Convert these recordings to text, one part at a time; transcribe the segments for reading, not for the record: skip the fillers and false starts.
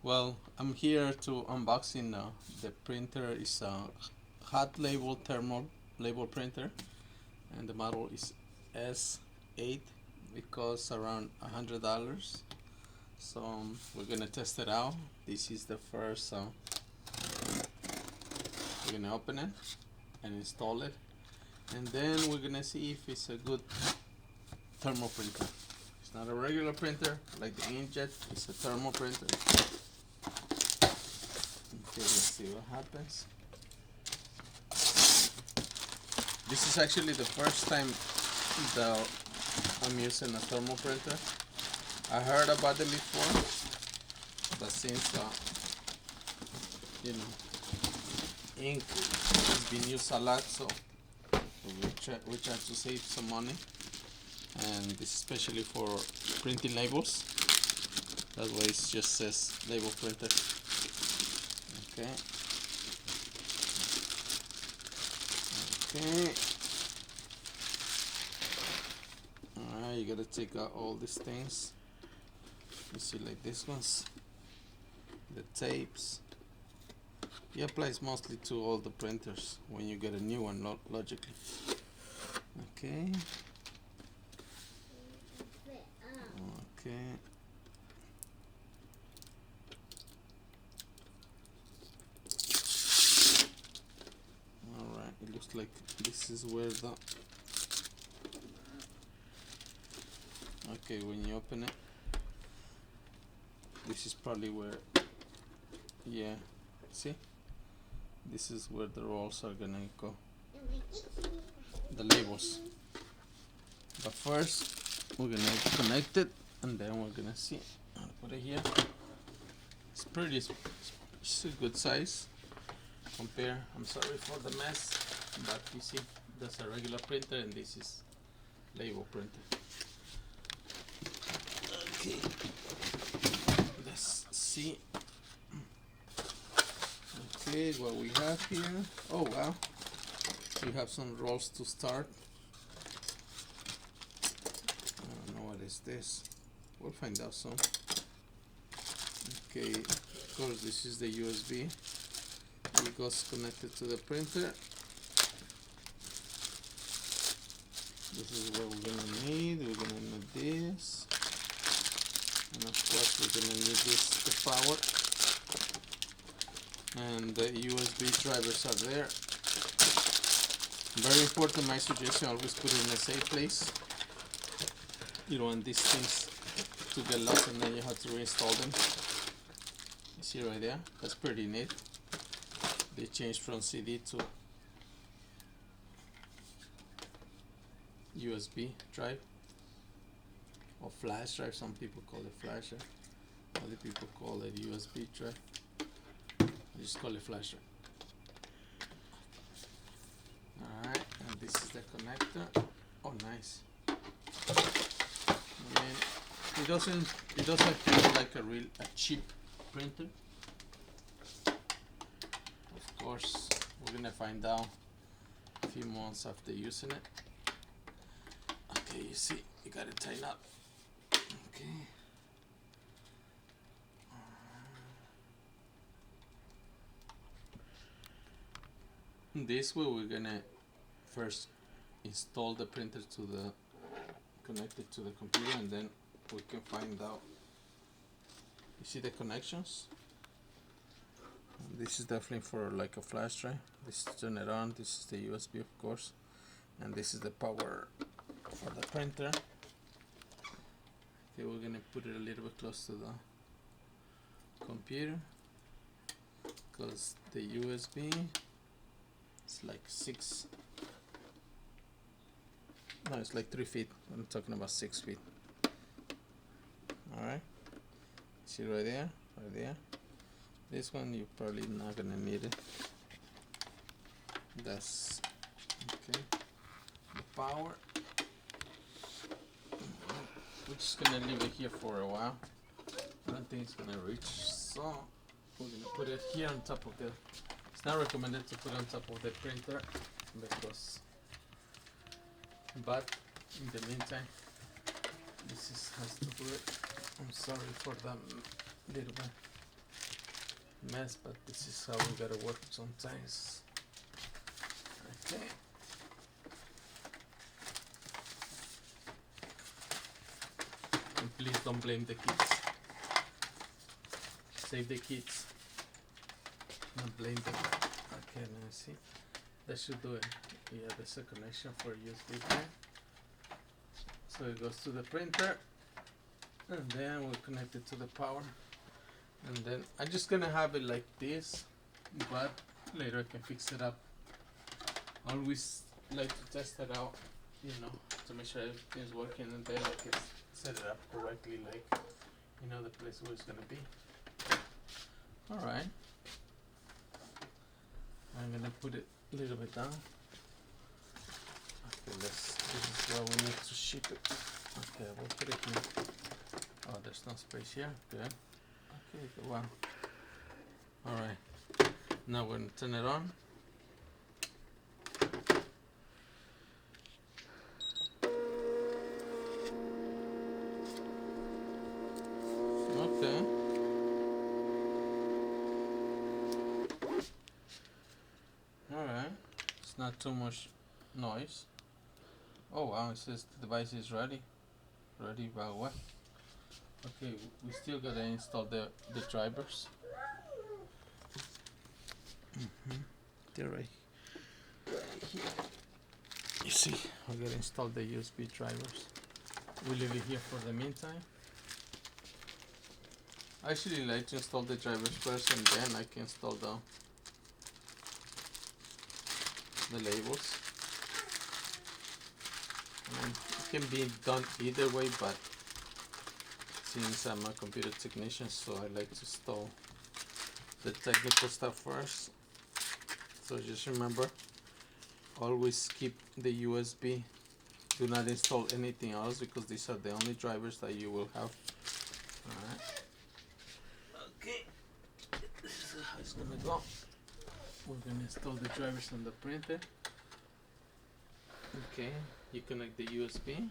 Well, I'm here to unboxing the printer. Is a hot label thermal label printer, and the model is S8. It costs around $100. So we're gonna test it out. This is the first. We're gonna open it and install it, and then we're gonna see if it's a good thermal printer. It's not a regular printer like the inkjet. It's a thermal printer. Okay, let's see what happens. This is actually the first time that I'm using a thermal printer. I heard about them before, but since you know ink has been used a lot, so we try to save some money, and this is especially for printing labels. That way it just says label printer. Okay. Okay. Alright, you gotta take out all these things. You see, like these ones, the tapes. It applies mostly to all the printers when you get a new one, logically. Okay. Okay. Alright, it looks like this is where the. Okay, when you open it, this is probably where. Yeah, see? This is where the rolls are gonna go. The labels. But first, we're gonna connect it, and then we're gonna see. I'll put it here. It's pretty. It's a good size. Compare. I'm sorry for the mess, but you see, that's a regular printer, and this is label printer. Okay. Let's see. Okay, what we have here. Oh wow. We have some rolls to start. I don't know what is this. We'll find out soon. Okay, of course this is the USB. It goes connected to the printer. This is what we're gonna need. We're gonna need this, and of course we're gonna need this, the power, and the USB drivers are there. Very important, my suggestion, always put it in a safe place. You don't want these things to get lost and then you have to reinstall them. You see right there? That's pretty neat. They changed from CD to USB drive or flash drive. Some people call it flash drive. Other people call it USB drive. I just call it flash drive. Alright, and this is the connector. Oh, nice. I mean, it doesn't feel like a cheap printer. Of course, we're gonna find out a few months after using it. Okay, you see, you gotta tighten up. Okay. This way we're gonna first install the printer to the connected to the computer, and then we can find out. You see the connections? This is definitely for like a flash drive. This is turn it on. This is the USB, of course, and this is the power for the printer. Okay, we're gonna put it a little bit close to the computer because the USB is like 6. No, it's like 3 feet. I'm talking about 6 feet. Alright. See right there? Right there. This one you're probably not gonna need it. That's okay. The power. We're just gonna leave it here for a while. I don't think it's gonna reach, so we're gonna put it here on top of the. It's not recommended to put on top of the printer because. But in the meantime, this is has to do it. I'm sorry for that little bit mess, but this is how we gotta work sometimes. Okay. And please don't blame the kids. Save the kids. Don't blame them. Okay, let me see. That should do it. Yeah, there's a connection for USB there. So it goes to the printer, and then we'll connect it to the power. And then I'm just gonna have it like this, but later I can fix it up. I always like to test it out, you know, to make sure everything's working, and then I can set it up correctly, like, you know, the place where it's gonna be. Alright. I'm gonna put it a little bit down. Okay, this is where we need to ship it. Okay, we'll put it here. Oh, there's no space here. Good. Okay, well. Alright. Now we're gonna turn it on. Okay. Alright. It's not too much noise. Oh wow, it says the device is ready. Ready by what? Okay, we still gotta install the drivers. They're right here. You see, we gotta install the USB drivers. We leave it here for the meantime. I actually like to install the drivers first, and then I can install the labels. It can be done either way, but since I'm a computer technician, so I like to install the technical stuff first. So just remember, always keep the USB. Do not install anything else, because these are the only drivers that you will have. Alright. Okay. This is how it's gonna go. We're gonna install the drivers on the printer. Okay, you connect the USB.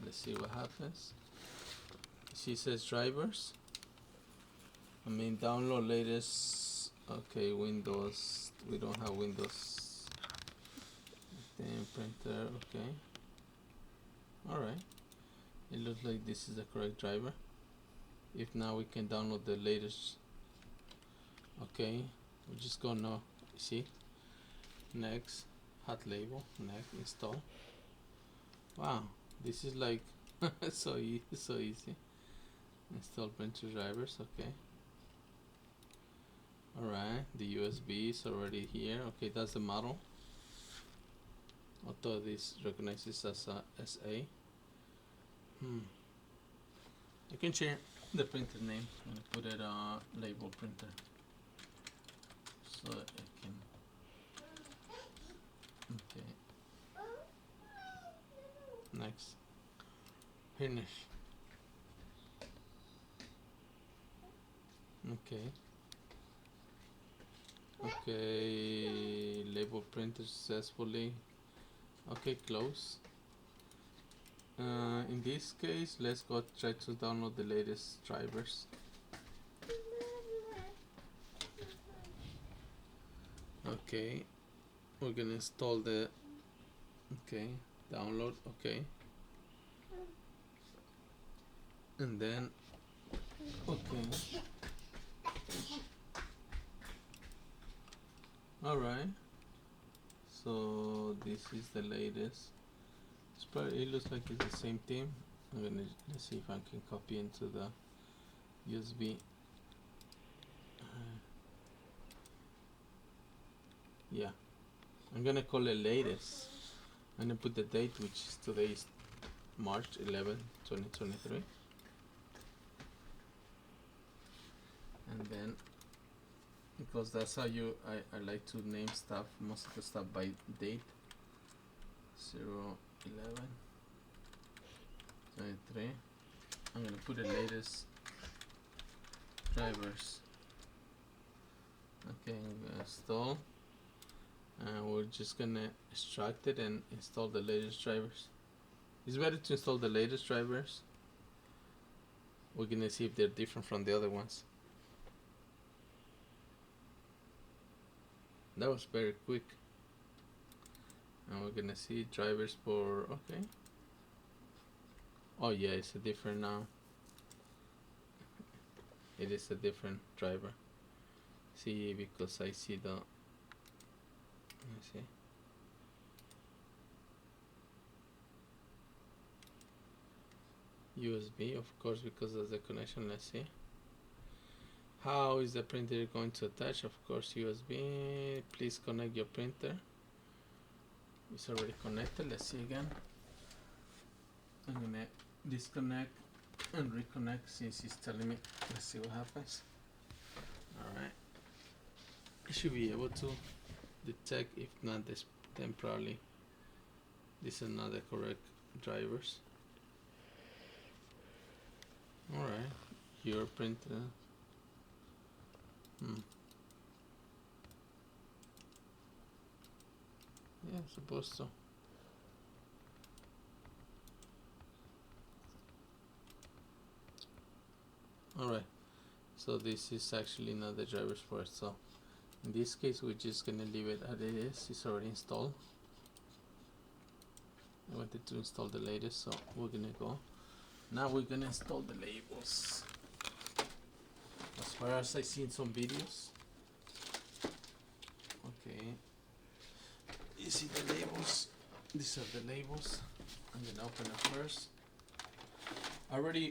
Let's see what happens. See, it says drivers. I mean, download latest. Okay, Windows. We don't have Windows. Then printer. Okay. Alright. It looks like this is the correct driver. If now we can download the latest. Okay, we're just gonna see. Next, hot label. Next, install. Wow, this is like so easy. Install printer drivers. Okay. Alright, the USB is already here. Okay, that's the model. Although this recognizes as a SA. I can change the printer name. I'm gonna put it label printer, so I can. Okay. Next. Finish. Okay. Okay. Label printer successfully. Okay, close. In this case, let's go try to download the latest drivers. Okay, we're gonna install the. Okay, download. Okay, and then. Okay. All right. So this is the latest. It looks like it's the same theme. Let's see if I can copy into the USB. Yeah, I'm gonna call it latest. I'm gonna put the date, which is today is March 11, 2023. And then, because that's how I like to name stuff, most of the stuff by date. 0/11 23. I'm gonna put the latest drivers. Okay, I'm gonna install, and we're just gonna extract it and install the latest drivers. It's better to install the latest drivers. We're gonna see if they're different from the other ones. That was very quick. And we're gonna see drivers for, okay. Oh yeah, it's a different now. It is a different driver. See, because I see the, let me see. USB, of course, because of the connection. Let's see. How is the printer going to attach? Of course, USB. Please connect your printer. It's already connected. Let's see again. I'm gonna disconnect and reconnect since it's telling me. Let's see what happens. Alright. I should be able to detect. If not, this then probably this is not the correct drivers. Alright. Your printer. Yeah, supposed to. Alright, so this is actually not the drivers for it. So in this case, we're just gonna leave it as it is. It's already installed. I wanted to install the latest, so we're gonna go. Now we're gonna install the labels. As far as I've seen some videos. Okay. You see the labels? These are the labels. I'm gonna open it first.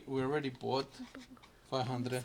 We already bought 500